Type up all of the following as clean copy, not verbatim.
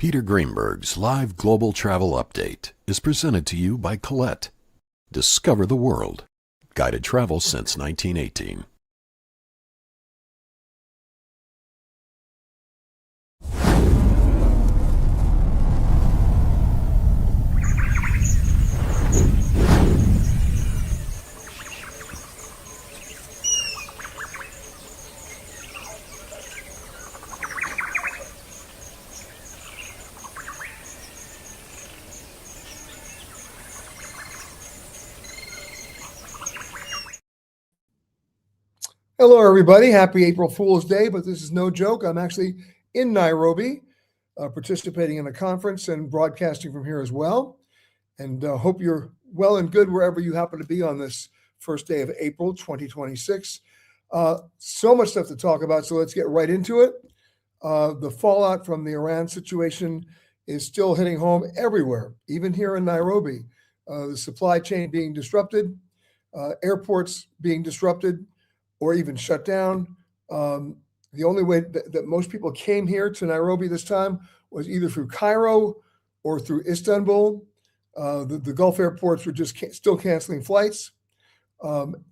Peter Greenberg's live global travel update is presented to you by Colette. Discover the world. Guided travel since 1918. Hello, everybody. Happy April Fool's Day, but this is no joke. I'm actually in Nairobi, participating in a conference and broadcasting from here as well. And hope you're well and good wherever you happen to be on this first day of April 2026. So much stuff to talk about, so let's get right into it. The fallout from the Iran situation is still hitting home everywhere, even here in Nairobi. The supply chain being disrupted, airports being disrupted, or even shut down. The only way that most people came here to Nairobi this time was either through Cairo or through Istanbul. The Gulf airports were just still canceling flights.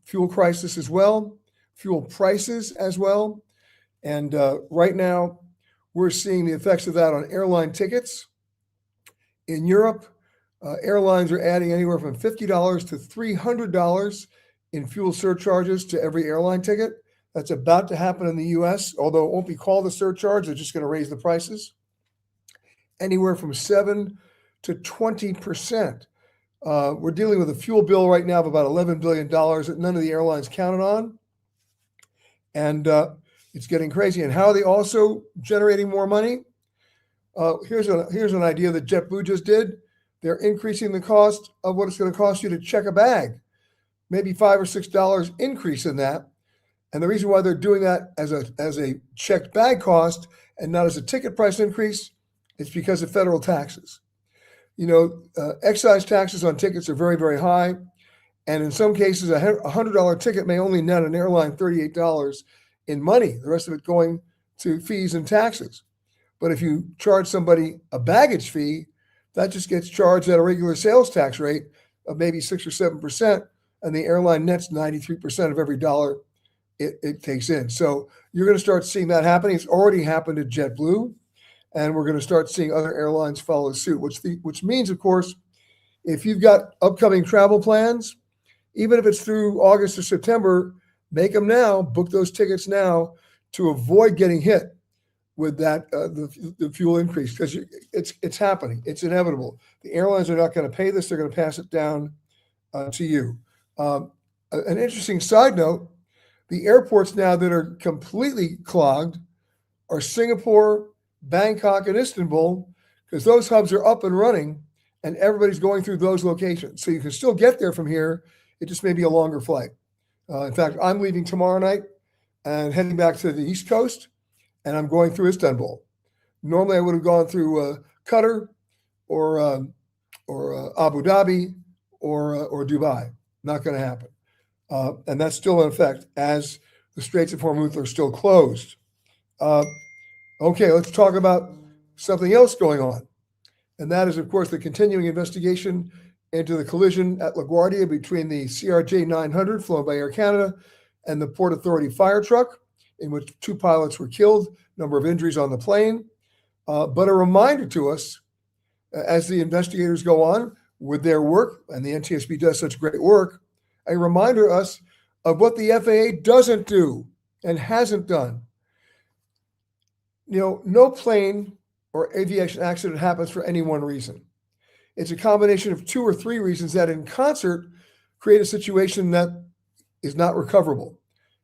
Fuel crisis as well, fuel prices as well. And right now, we're seeing the effects of that on airline tickets. In Europe, airlines are adding anywhere from $50 to $300 in fuel surcharges to every airline ticket. That's about to happen in the US, although it won't be called a surcharge. They're just going to raise the prices. Anywhere from 7 to 20%. We're dealing with a fuel bill right now of about $11 billion that none of the airlines counted on. And it's getting crazy. And how are they also generating more money? Here's an idea that JetBlue just did. They're increasing the cost of what it's going to cost you to check a bag. Maybe $5 or $6 increase in that. And the reason why they're doing that as a checked bag cost and not as a ticket price increase is because of federal taxes. You know, excise taxes on tickets are very, very high. And in some cases, a $100 ticket may only net an airline $38 in money, the rest of it going to fees and taxes. But if you charge somebody a baggage fee, that just gets charged at a regular sales tax rate of maybe 6 or 7%. And the airline nets 93% of every dollar it takes in. So you're going to start seeing that happening. It's already happened at JetBlue, and we're going to start seeing other airlines follow suit, which means, of course, if you've got upcoming travel plans, even if it's through August or September, make them now, book those tickets now to avoid getting hit with that the fuel increase, because it's happening. It's inevitable. The airlines are not going to pay this. They're going to pass it down to you. An interesting side note, the airports now that are completely clogged are Singapore, Bangkok, and Istanbul, because those hubs are up and running and everybody's going through those locations. So you can still get there from here. It just may be a longer flight. In fact, I'm leaving tomorrow night and heading back to the East Coast, and I'm going through Istanbul. Normally I would have gone through Qatar or Abu Dhabi or Dubai. Not going to happen. And that's still in effect as the Straits of Hormuz are still closed. Okay, let's talk about something else going on. And that is, of course, the continuing investigation into the collision at LaGuardia between the CRJ 900 flown by Air Canada and the Port Authority fire truck, in which 2 pilots were killed, number of injuries on the plane. But a reminder to us, as the investigators go on with their work, and the NTSB does such great work, a reminder to us of what the FAA doesn't do and hasn't done. You know, no plane or aviation accident happens for any one reason. It's a combination of 2 or 3 reasons that in concert create a situation that is not recoverable.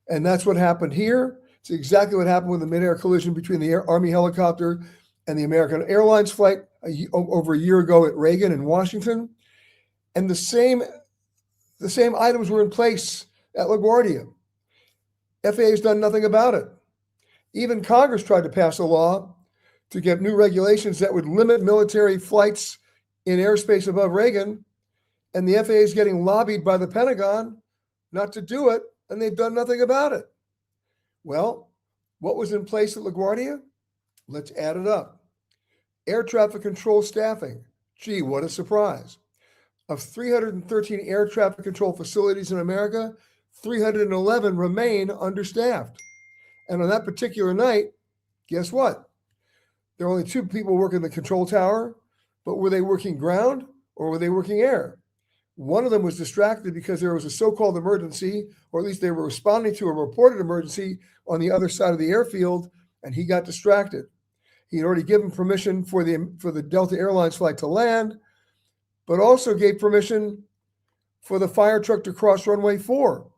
And that's what happened here. It's exactly what happened with the mid-air collision between the Army helicopter and the American Airlines flight over a year ago at Reagan in Washington. And the same items were in place at LaGuardia. FAA has done nothing about it. Even Congress tried to pass a law to get new regulations that would limit military flights in airspace above Reagan, and the FAA is getting lobbied by the Pentagon not to do it, and they've done nothing about it. Well, what was in place at LaGuardia? Let's add it up. Air traffic control staffing. Gee, what a surprise. Of 313 air traffic control facilities in America, 311 remain understaffed. And on that particular night, guess what? There were only 2 people working the control tower, but were they working ground or were they working air? One of them was distracted because there was a so-called emergency, or at least they were responding to a reported emergency on the other side of the airfield, and he got distracted. He had already given permission for the Delta Airlines flight to land, but also gave permission for the fire truck to cross runway 4.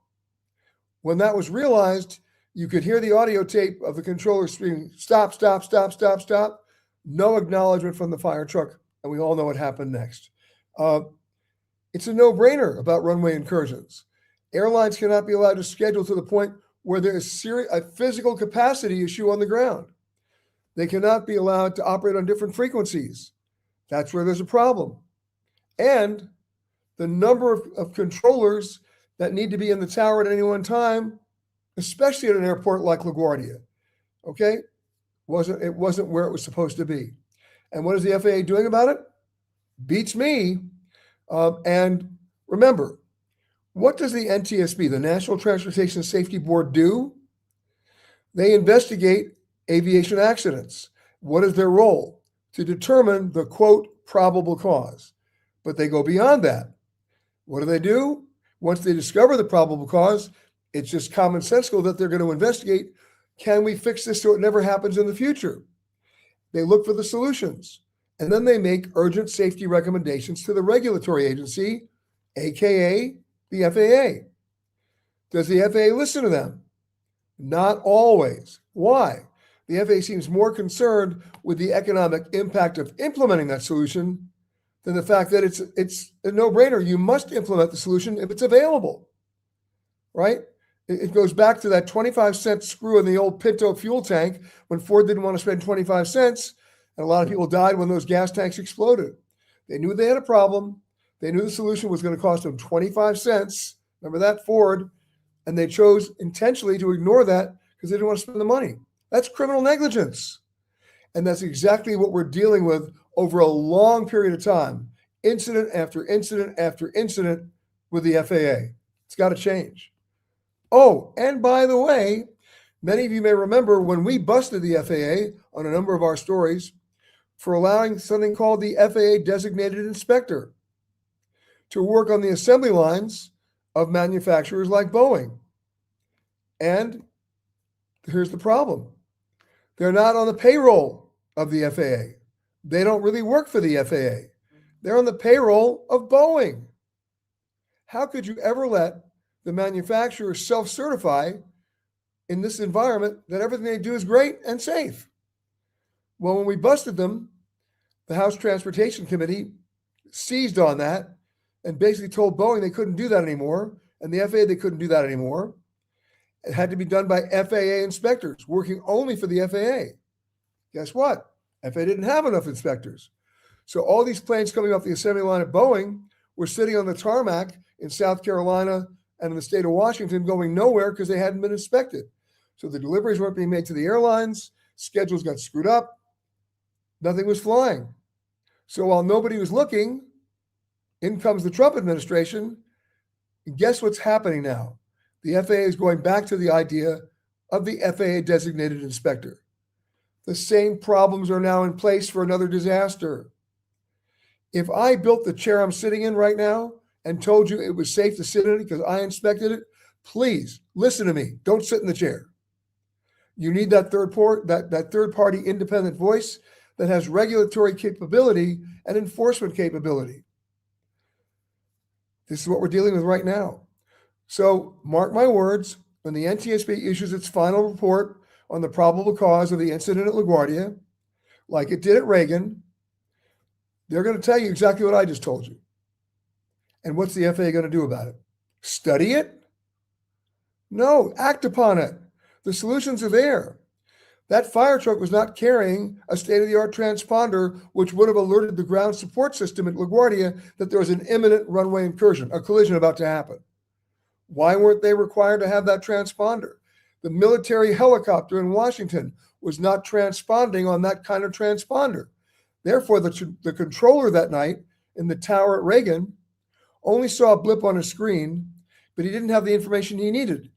When that was realized, you could hear the audio tape of the controller screaming, "Stop, stop, stop, stop, stop." No acknowledgement from the fire truck, and we all know what happened next. It's a no-brainer about runway incursions. Airlines cannot be allowed to schedule to the point where there is a physical capacity issue on the ground. They cannot be allowed to operate on different frequencies. That's where there's a problem. And the number of controllers that need to be in the tower at any one time, especially at an airport like LaGuardia, okay, it wasn't where it was supposed to be. And what is the FAA doing about it? Beats me. And remember, what does the NTSB, the National Transportation Safety Board, do? They investigate aviation accidents. What is their role? To determine the, quote, probable cause. But they go beyond that. What do they do? Once they discover the probable cause, it's just commonsensical that they're going to investigate, can we fix this so it never happens in the future? They look for the solutions, and then they make urgent safety recommendations to the regulatory agency, aka the FAA. Does the FAA listen to them? Not always. Why? The FAA seems more concerned with the economic impact of implementing that solution than the fact that it's a no-brainer. You must implement the solution if it's available, right? It goes back to that 25-cent screw in the old Pinto fuel tank when Ford didn't want to spend 25 cents, and a lot of people died when those gas tanks exploded. They knew they had a problem. They knew the solution was going to cost them 25 cents. Remember that, Ford? And they chose intentionally to ignore that because they didn't want to spend the money. That's criminal negligence. And that's exactly what we're dealing with over a long period of time, incident after incident after incident with the FAA. It's got to change. Oh, and by the way, many of you may remember when we busted the FAA on a number of our stories for allowing something called the FAA Designated Inspector to work on the assembly lines of manufacturers like Boeing. And here's the problem. They're not on the payroll of the FAA. They don't really work for the FAA. They're on the payroll of Boeing. How could you ever let the manufacturer self-certify in this environment that everything they do is great and safe? Well, when we busted them, the House Transportation Committee seized on that and basically told Boeing they couldn't do that anymore, and the FAA they couldn't do that anymore. It had to be done by FAA inspectors working only for the FAA. Guess what? FAA didn't have enough inspectors. So all these planes coming off the assembly line at Boeing were sitting on the tarmac in South Carolina and in the state of Washington going nowhere because they hadn't been inspected. So the deliveries weren't being made to the airlines, schedules got screwed up, nothing was flying. So while nobody was looking, in comes the Trump administration. And guess what's happening now? The FAA is going back to the idea of the FAA Designated Inspector. The same problems are now in place for another disaster. If I built the chair I'm sitting in right now and told you it was safe to sit in it because I inspected it, please listen to me. Don't sit in the chair. You need that third-party independent voice that has regulatory capability and enforcement capability. This is what we're dealing with right now. So mark my words, when the NTSB issues its final report on the probable cause of the incident at LaGuardia, like it did at Reagan, they're going to tell you exactly what I just told you. And what's the FAA going to do about it? Study it? No, act upon it. The solutions are there. That fire truck was not carrying a state-of-the-art transponder, which would have alerted the ground support system at LaGuardia that there was an imminent runway incursion, a collision about to happen. Why weren't they required to have that transponder? The military helicopter in Washington was not transponding on that kind of transponder. Therefore, the controller that night in the tower at Reagan only saw a blip on his screen, but he didn't have the information he needed.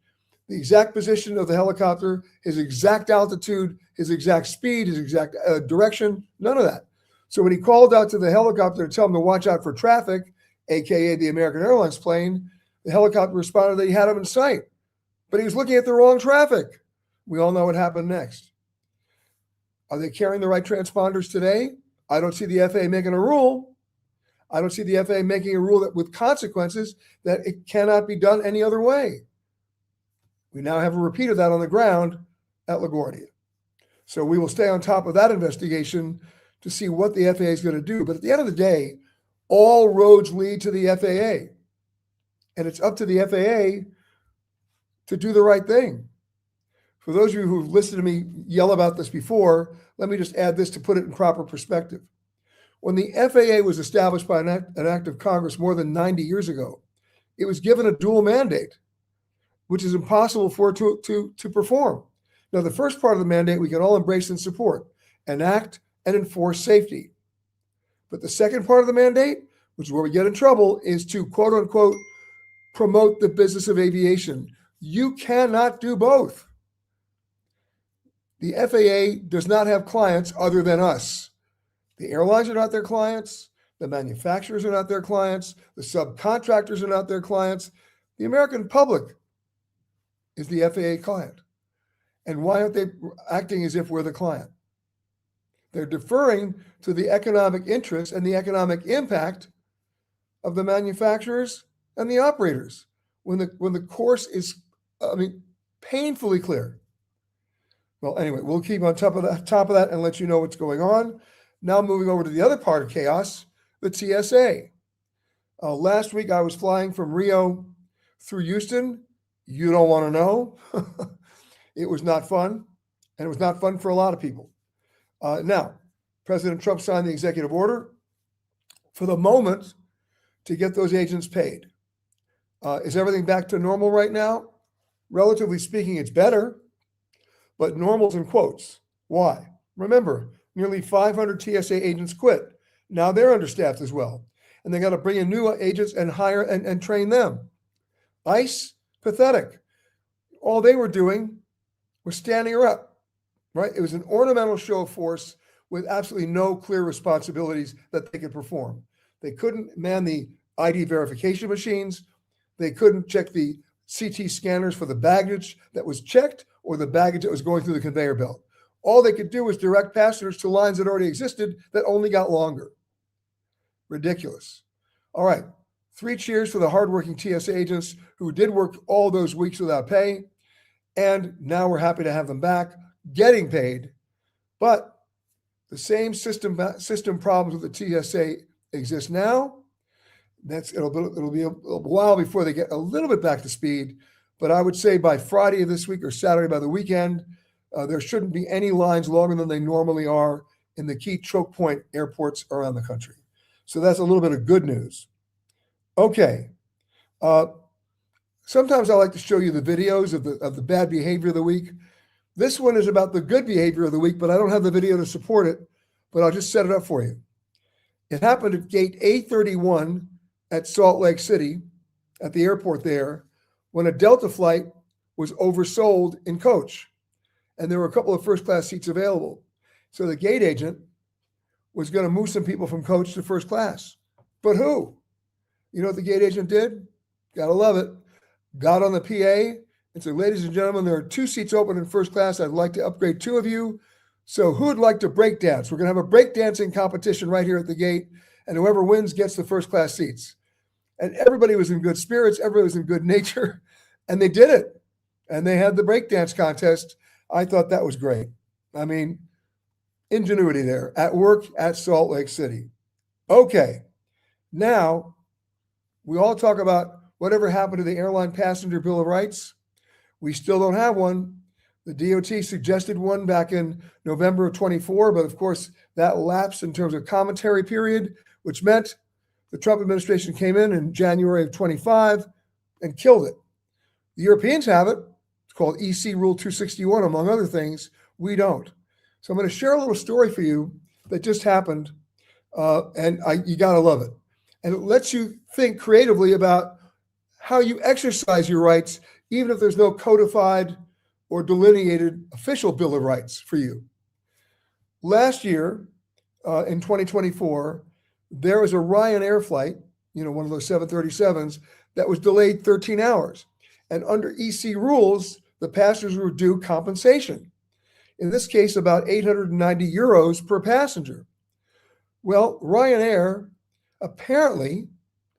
The exact position of the helicopter, his exact altitude, his exact speed, his exact direction, none of that. So when he called out to the helicopter to tell him to watch out for traffic, AKA the American Airlines plane, the helicopter responded that he had him in sight, but he was looking at the wrong traffic. We all know what happened next. Are they carrying the right transponders today? I don't see the FAA making a rule. I don't see the FAA making a rule that with consequences that it cannot be done any other way. We now have a repeat of that on the ground at LaGuardia. So we will stay on top of that investigation to see what the FAA is going to do. But at the end of the day, all roads lead to the FAA. And it's up to the FAA to do the right thing. For those of you who've listened to me yell about this before, let me just add this to put it in proper perspective. When the FAA was established by an act of Congress more than 90 years ago, it was given a dual mandate, which is impossible for it to perform. Now, the first part of the mandate we can all embrace and support, enact and enforce safety. But the second part of the mandate, which is where we get in trouble, is to quote unquote promote the business of aviation. You cannot do both. The FAA does not have clients other than us. The airlines are not their clients. The manufacturers are not their clients. The subcontractors are not their clients. The American public is the FAA client. And why aren't they acting as if we're the client? They're deferring to the economic interests and the economic impact of the manufacturers and the operators when the course is, painfully clear. Well, anyway, we'll keep on top of that and let you know what's going on. Now moving over to the other part of chaos, the TSA. Last week I was flying from Rio through Houston. You don't want to know. It was not fun, and it was not fun for a lot of people. Now, President Trump signed the executive order for the moment to get those agents paid. Is everything back to normal right now? Relatively speaking, it's better, but normal's in quotes. Why? Remember, nearly 500 TSA agents quit. Now they're understaffed as well. And they got to bring in new agents and hire and train them. ICE, pathetic. All they were doing was standing her up, right? It was an ornamental show of force with absolutely no clear responsibilities that they could perform. They couldn't man the ID verification machines. They couldn't check the CT scanners for the baggage that was checked or the baggage that was going through the conveyor belt. All they could do was direct passengers to lines that already existed that only got longer. Ridiculous. All right. 3 cheers for the hardworking TSA agents who did work all those weeks without pay. And now we're happy to have them back getting paid. But the same system problems with the TSA exist now. It'll be a while before they get a little bit back to speed. But I would say by Friday of this week or Saturday by the weekend, there shouldn't be any lines longer than they normally are in the key choke point airports around the country. So that's a little bit of good news. Okay. Sometimes I like to show you the videos of the bad behavior of the week. This one is about the good behavior of the week, but I don't have the video to support it, but I'll just set it up for you. It happened at gate A31 at Salt Lake City at the airport there when a Delta flight was oversold in coach. And there were a couple of first-class seats available. So the gate agent was going to move some people from coach to first class. But who? You know what the gate agent did? Gotta love it. Got on the PA and said, ladies and gentlemen, there are 2 seats open in first class. I'd like to upgrade 2 of you. So who would like to break dance? We're going to have a break dancing competition right here at the gate. And whoever wins gets the first class seats. And everybody was in good spirits. Everybody was in good nature. And they did it. And they had the break dance contest. I thought that was great. I mean, ingenuity there at work at Salt Lake City. Okay. Now, we all talk about whatever happened to the Airline Passenger Bill of Rights. We still don't have one. The DOT suggested one back in November of 24, but of course that lapsed in terms of commentary period, which meant the Trump administration came in January of 25 and killed it. The Europeans have it. It's called EC Rule 261, among other things. We don't. So I'm going to share a little story for you that just happened, you got to love it. And it lets you think creatively about how you exercise your rights, even if there's no codified or delineated official Bill of Rights for you. Last year, in 2024, there was a Ryanair flight, one of those 737s, that was delayed 13 hours. And under EC rules, the passengers were due compensation. In this case, about 890 euros per passenger. Well, Ryanair apparently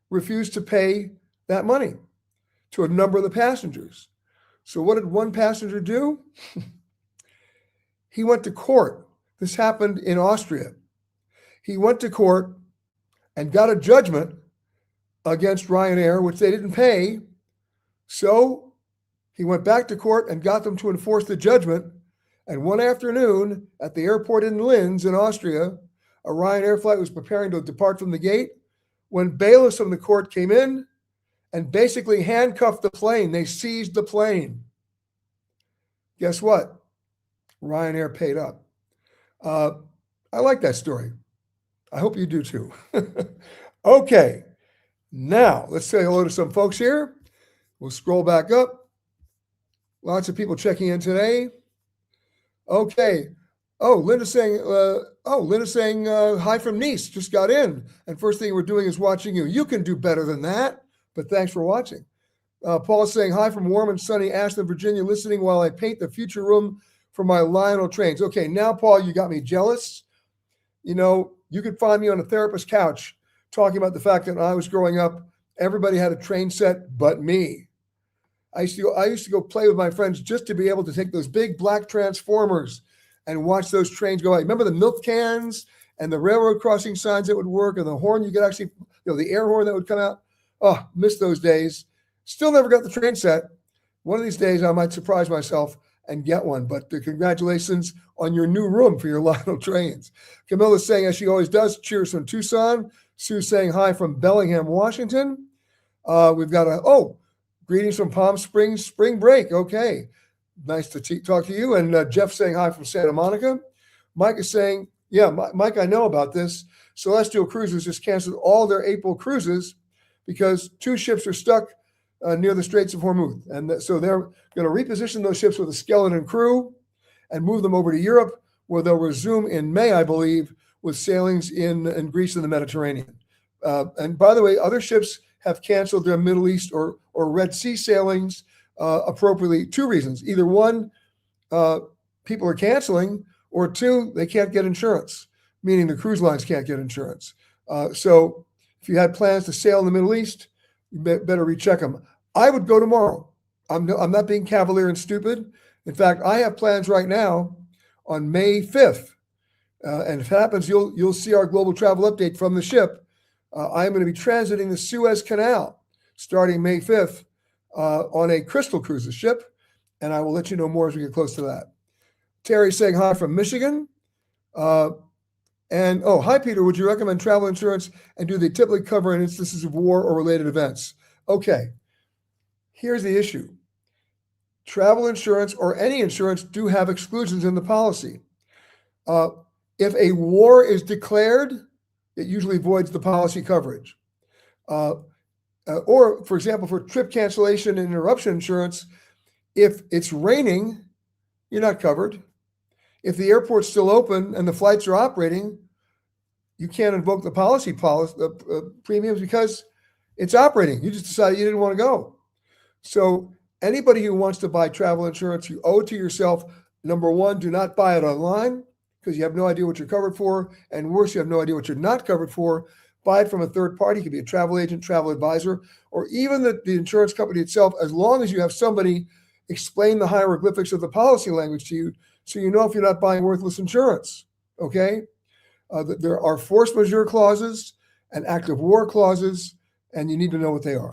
refused to pay that money to a number of the passengers. So what did one passenger do? He went to court. This happened in Austria. He went to court and got a judgment against Ryanair, which they didn't pay. So he went back to court and got them to enforce the judgment. And one afternoon at the airport in Linz in Austria, a Ryanair flight was preparing to depart from the gate when bailiffs from the court came in and basically handcuffed the plane. They seized the plane. Guess what? Ryanair paid up. I like that story. I hope you do too. Okay, now let's say hello to some folks here. We'll scroll back up. Lots of people checking in today. Okay. Linda's saying hi from Nice. Just got in, and first thing we're doing is watching you. You can do better than that, but thanks for watching. Paul's saying hi from warm and sunny Ashland, Virginia, listening while I paint the future room for my Lionel trains. Okay, now Paul, you got me jealous. You could find me on a therapist's couch talking about the fact that when I was growing up, everybody had a train set but me. I used to go play with my friends just to be able to take those big black transformers and watch those trains go by. Remember the milk cans and the railroad crossing signs that would work, and the horn you could actually, the air horn that would come out? Oh, miss those days. Still never got the train set. One of these days I might surprise myself and get one, but congratulations on your new room for your Lionel trains. Camilla's saying, as she always does, cheers from Tucson. Sue's saying hi from Bellingham, Washington. We've got greetings from Palm Springs, spring break. Okay. Nice to talk to you. And Jeff saying hi from Santa Monica. Mike is saying, yeah, Mike, I know about this. Celestial Cruises just canceled all their April cruises because 2 ships are stuck near the Straits of Hormuz. And so they're going to reposition those ships with a skeleton crew and move them over to Europe, where they'll resume in May, I believe, with sailings in Greece and the Mediterranean. And by the way, other ships have canceled their Middle East or Red Sea sailings appropriately. 2 reasons. Either one, people are canceling, or 2, they can't get insurance, meaning the cruise lines can't get insurance. So if you had plans to sail in the Middle East, you better recheck them. I would go tomorrow. I'm not being cavalier and stupid. In fact, I have plans right now on May 5th. And if it happens, you'll see our global travel update from the ship. I'm going to be transiting the Suez Canal starting May 5th on a Crystal Cruises ship, and I will let you know more as we get close to that. Terry saying hi from Michigan. Hi, Peter, would you recommend travel insurance, and do they typically cover in instances of war or related events? Okay, here's the issue. Travel insurance or any insurance do have exclusions in the policy. If a war is declared, it usually voids the policy coverage. Or, for example, for trip cancellation and interruption insurance, if it's raining, you're not covered. If the airport's still open and the flights are operating, you can't invoke the policy premiums because it's operating. You just decided you didn't want to go. So anybody who wants to buy travel insurance, you owe it to yourself. Number one, do not buy it online because you have no idea what you're covered for. And worse, you have no idea what you're not covered for. Buy it from a third party. It could be a travel agent, travel advisor, or even the insurance company itself, as long as you have somebody explain the hieroglyphics of the policy language to you so you know if you're not buying worthless insurance, okay? There are force majeure clauses and active war clauses, and you need to know what they are.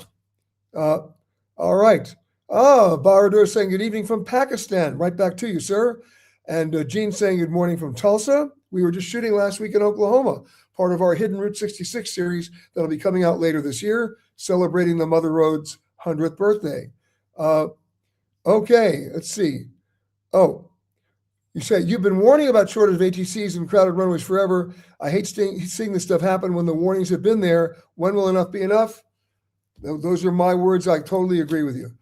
All right. Baradur saying good evening from Pakistan. Right back to you, sir. And Gene saying good morning from Tulsa. We were just shooting last week in Oklahoma, part of our Hidden Route 66 series that'll be coming out later this year, celebrating the Mother Road's 100th birthday. Okay, let's see. You say, you've been warning about shortage of ATCs and crowded runways forever. I hate seeing this stuff happen when the warnings have been there. When will enough be enough? Those are my words. I totally agree with you.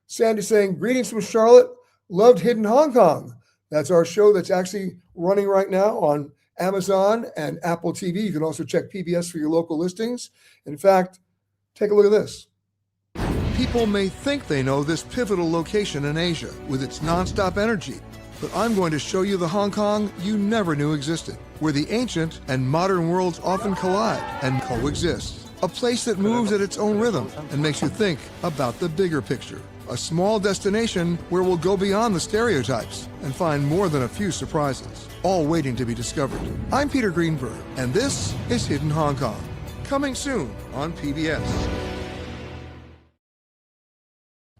Sandy saying, greetings from Charlotte. Loved Hidden Hong Kong. That's our show that's actually running right now on Amazon and Apple TV. You can also check PBS for your local listings. In fact, take a look at this. People may think they know this pivotal location in Asia with its nonstop energy, but I'm going to show you the Hong Kong you never knew existed, where the ancient and modern worlds often collide and coexist. A place that moves at its own rhythm and makes you think about the bigger picture. A small destination where we'll go beyond the stereotypes and find more than a few surprises, all waiting to be discovered. I'm Peter Greenberg, and this is Hidden Hong Kong, coming soon on PBS.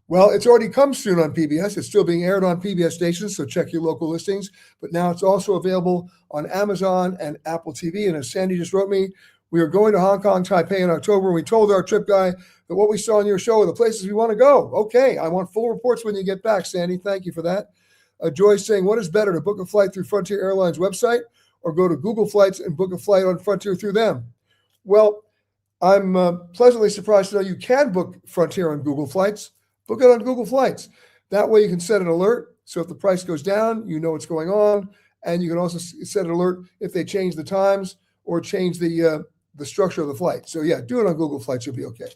Well, it's already come soon on PBS. It's still being aired on PBS stations, so check your local listings. But now it's also available on Amazon and Apple TV. And as Sandy just wrote me, we are going to Hong Kong, Taipei in October. And we told our trip guy that what we saw on your show are the places we want to go. Okay, I want full reports when you get back, Sandy. Thank you for that. Joyce saying, what is better, to book a flight through Frontier Airlines website or go to Google Flights and book a flight on Frontier through them? Well, I'm pleasantly surprised to know you can book Frontier on Google Flights. Book it on Google Flights. That way you can set an alert. So if the price goes down, you know what's going on. And you can also set an alert if they change the times or change the structure of the flight. So yeah, do it on Google Flights. You'll be okay.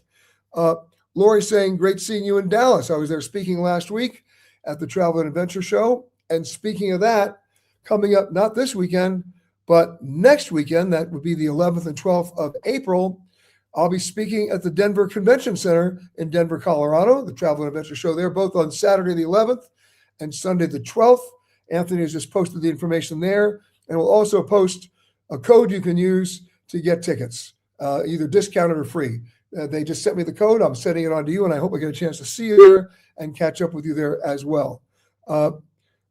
Lori saying, great seeing you in Dallas. I was there speaking last week at the Travel and Adventure Show. And speaking of that, coming up not this weekend, but next weekend, that would be the 11th and 12th of April, I'll be speaking at the Denver Convention Center in Denver, Colorado, the Travel and Adventure Show there, both on Saturday the 11th and Sunday the 12th. Anthony has just posted the information there, and we'll also post a code you can use to get tickets, either discounted or free. They just sent me the code. I'm sending it on to you, and I hope I get a chance to see you there and catch up with you there as well.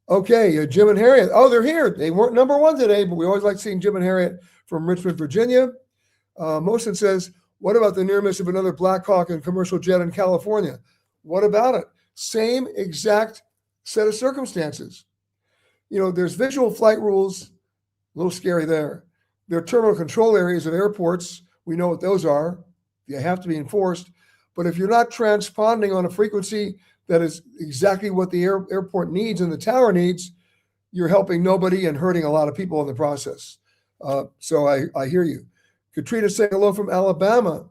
Okay, Jim and Harriet. Oh, they're here. They weren't number one today, but we always like seeing Jim and Harriet from Richmond, Virginia. Mosin says, what about the near miss of another Black Hawk and commercial jet in California? What about it? Same exact set of circumstances. You know, there's visual flight rules, a little scary there. There are terminal control areas of airports. We know what those are. They have to be enforced. But if you're not transponding on a frequency that is exactly what the airport needs and the tower needs, you're helping nobody and hurting a lot of people in the process. So I hear you. Katrina saying hello from Alabama.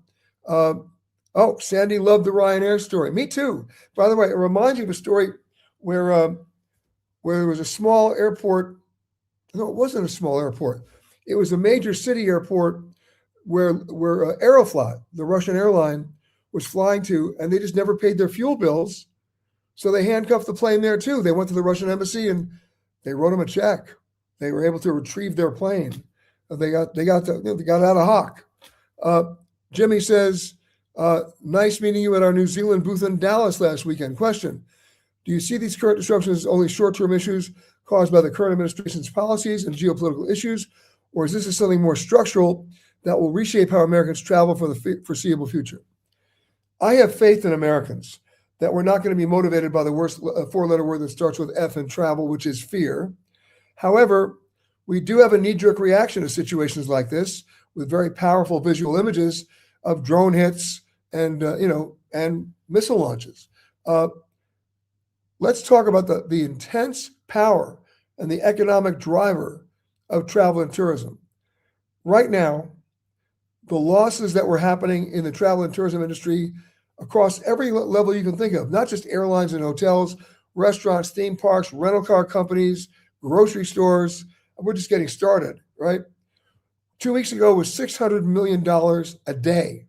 Sandy loved the Ryanair story. Me too. By the way, it reminds me of a story where there was a small airport. No, it wasn't a small airport. It was a major city airport where Aeroflot, the Russian airline, was flying to, and they just never paid their fuel bills. So they handcuffed the plane there too. They went to the Russian embassy and they wrote them a check. They were able to retrieve their plane. They got out of hock. Jimmy says, nice meeting you at our New Zealand booth in Dallas last weekend. Question, do you see these current disruptions as only short-term issues caused by the current administration's policies and geopolitical issues, or is this something more structural that will reshape how Americans travel for the foreseeable future? I have faith in Americans that we're not going to be motivated by the worst four-letter word that starts with F in travel, which is fear. However, we do have a knee-jerk reaction to situations like this with very powerful visual images of drone hits and missile launches. Let's talk about the intense power and the economic driver of travel and tourism. Right now, the losses that were happening in the travel and tourism industry across every level you can think of, not just airlines and hotels, restaurants, theme parks, rental car companies, grocery stores. We're just getting started, right? 2 weeks ago was $600 million a day.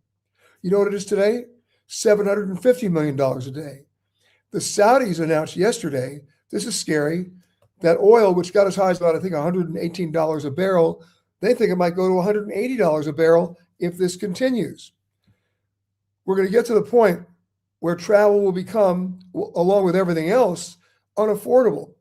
You know what it is today? $750 million a day. The Saudis announced yesterday, this is scary, that oil, which got as high as about, I think, $118 a barrel, they think it might go to $180 a barrel if this continues. We're going to get to the point where travel will become, along with everything else, unaffordable.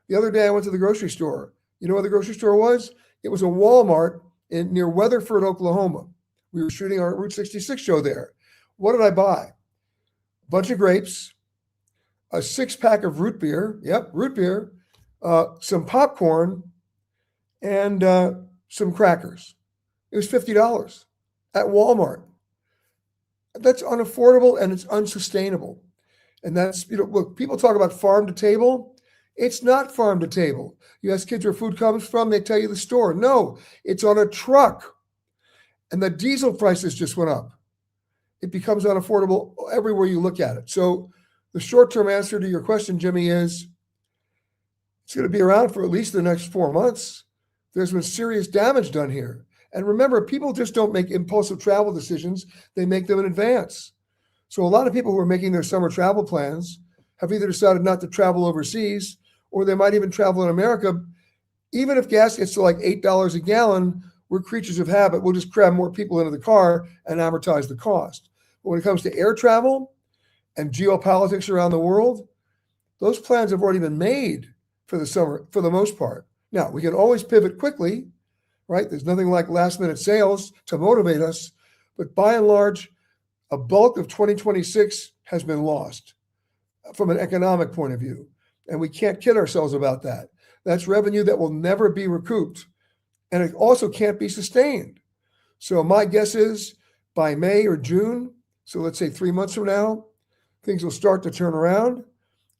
The other day I went to the grocery store. You know where the grocery store was? It was a Walmart near Weatherford, Oklahoma. We were shooting our Route 66 show there. What did I buy? A bunch of grapes, a 6-pack of root beer. Yep, root beer. some popcorn, and some crackers. It was $50 at Walmart. That's unaffordable and it's unsustainable. And that's, look, people talk about farm to table. It's not farm to table. You ask kids where food comes from, they tell you the store. No, it's on a truck. And the diesel prices just went up. It becomes unaffordable everywhere you look at it. So the short-term answer to your question, Jimmy, is it's going to be around for at least the next 4 months. There's been serious damage done here. And remember, people just don't make impulsive travel decisions. They make them in advance. So a lot of people who are making their summer travel plans have either decided not to travel overseas, or they might even travel in America. Even if gas gets to like $8 a gallon, we're creatures of habit. We'll just cram more people into the car and amortize the cost. But when it comes to air travel and geopolitics around the world, those plans have already been made for the summer, for the most part. Now, we can always pivot quickly, right? There's nothing like last-minute sales to motivate us. But by and large, a bulk of 2026 has been lost from an economic point of view. And we can't kid ourselves about that. That's revenue that will never be recouped. And it also can't be sustained. So my guess is by May or June, so let's say 3 months from now, things will start to turn around.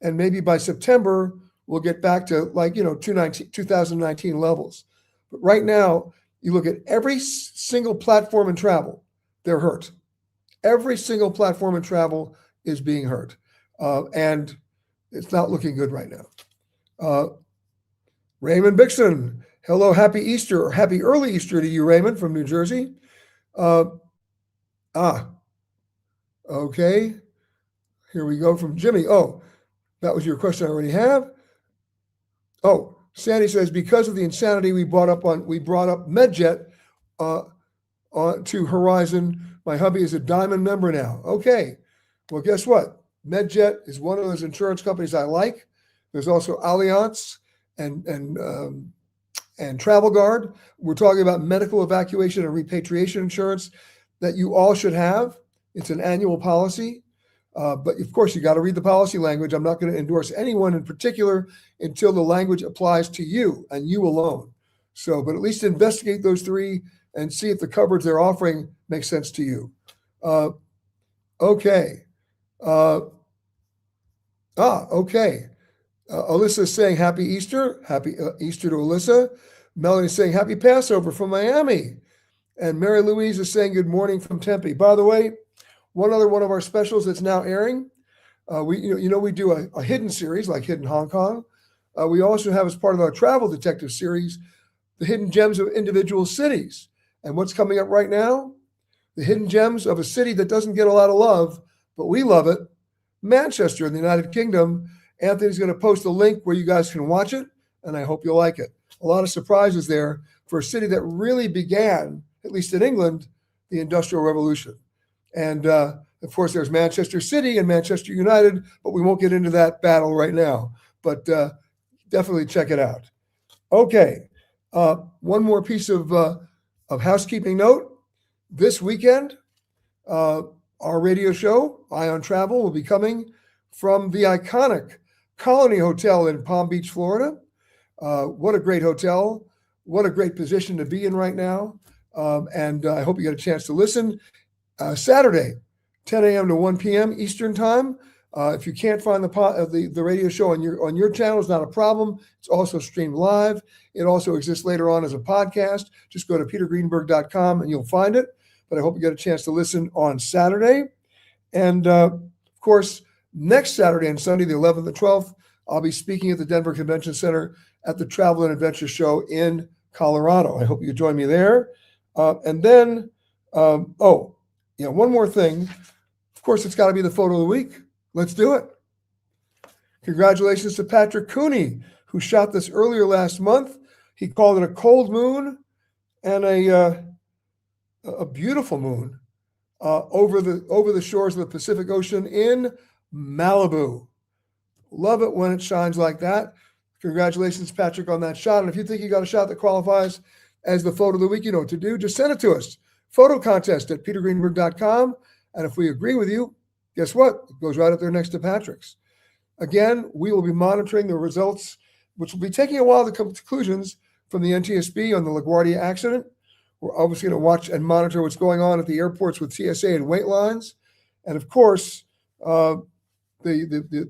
And maybe by September, we'll get back to 2019 levels. But right now, you look at every single platform in travel, they're hurt. Every single platform in travel is being hurt. And it's not looking good right now. Raymond Bixon, hello, happy Easter, or happy early Easter to you, Raymond, from New Jersey. Okay. Here we go from Jimmy. Oh, that was your question I already have. Oh, Sandy says, because of the insanity we brought up MedJet to Horizon. My hubby is a Diamond member now. Okay. Well, guess what? MedJet is one of those insurance companies I like. There's also Allianz and Travel Guard. We're talking about medical evacuation and repatriation insurance that you all should have. It's an annual policy. But of course, you got to read the policy language. I'm not going to endorse anyone in particular until the language applies to you and you alone. So, but at least investigate those three and see if the coverage they're offering makes sense to you. Okay. Okay. Alyssa is saying happy Easter. Happy Easter to Alyssa. Melanie is saying happy Passover from Miami. And Mary Louise is saying good morning from Tempe. By the way, one of our specials that's now airing. We do a hidden series like Hidden Hong Kong. We also have, as part of our travel detective series, the hidden gems of individual cities. And what's coming up right now? The hidden gems of a city that doesn't get a lot of love, but we love it. Manchester in the United Kingdom. Anthony's going to post a link where you guys can watch it, and I hope you'll like it. A lot of surprises there for a city that really began, at least in England, the Industrial Revolution. And of course, there's Manchester City and Manchester United, but we won't get into that battle right now. But definitely check it out. Okay, one more piece of housekeeping note. This weekend, our radio show, Eye on Travel, will be coming from the iconic Colony Hotel in Palm Beach, Florida. What a great hotel. What a great position to be in right now. And I hope you get a chance to listen. Saturday, 10 a.m. to 1 p.m. Eastern time. If you can't find the radio show on your channel, it's not a problem. It's also streamed live. It also exists later on as a podcast. Just go to petergreenberg.com and you'll find it. But I hope you get a chance to listen on Saturday. And of course, next Saturday and Sunday, the 11th and 12th, I'll be speaking at the Denver Convention Center at the Travel and Adventure Show in Colorado. I hope you join me there. And then, one more thing. Of course, it's got to be the photo of the week. Let's do it. Congratulations to Patrick Cooney, who shot this earlier last month. He called it a cold moon and a beautiful moon over the shores of the Pacific Ocean in Malibu. Love it when it shines like that. Congratulations, Patrick, on that shot. And if you think you got a shot that qualifies as the photo of the week, you know what to do. Just send it to us. Photo contest at petergreenberg.com. And if we agree with you, guess what? It goes right up there next to Patrick's. Again, we will be monitoring the results which will be taking a while to come to conclusions from the NTSB on the LaGuardia accident. We're obviously going to watch and monitor what's going on at the airports with TSA and wait lines. And of course, the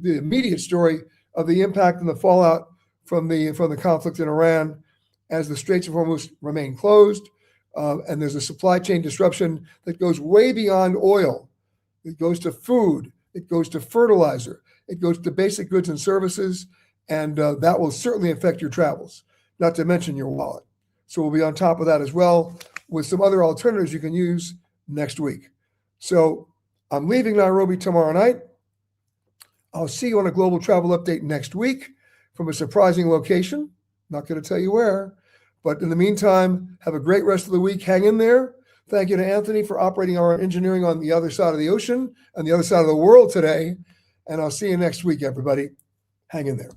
immediate story of the impact and the fallout from the conflict in Iran as the Straits of Hormuz remain closed. And there's a supply chain disruption that goes way beyond oil. It goes to food. It goes to fertilizer. It goes to basic goods and services. And that will certainly affect your travels, not to mention your wallet. So we'll be on top of that as well with some other alternatives you can use next week. So I'm leaving Nairobi tomorrow night. I'll see you on a global travel update next week from a surprising location. Not going to tell you where, but in the meantime, have a great rest of the week. Hang in there. Thank you to Anthony for operating our engineering on the other side of the ocean and the other side of the world today. And I'll see you next week, everybody. Hang in there.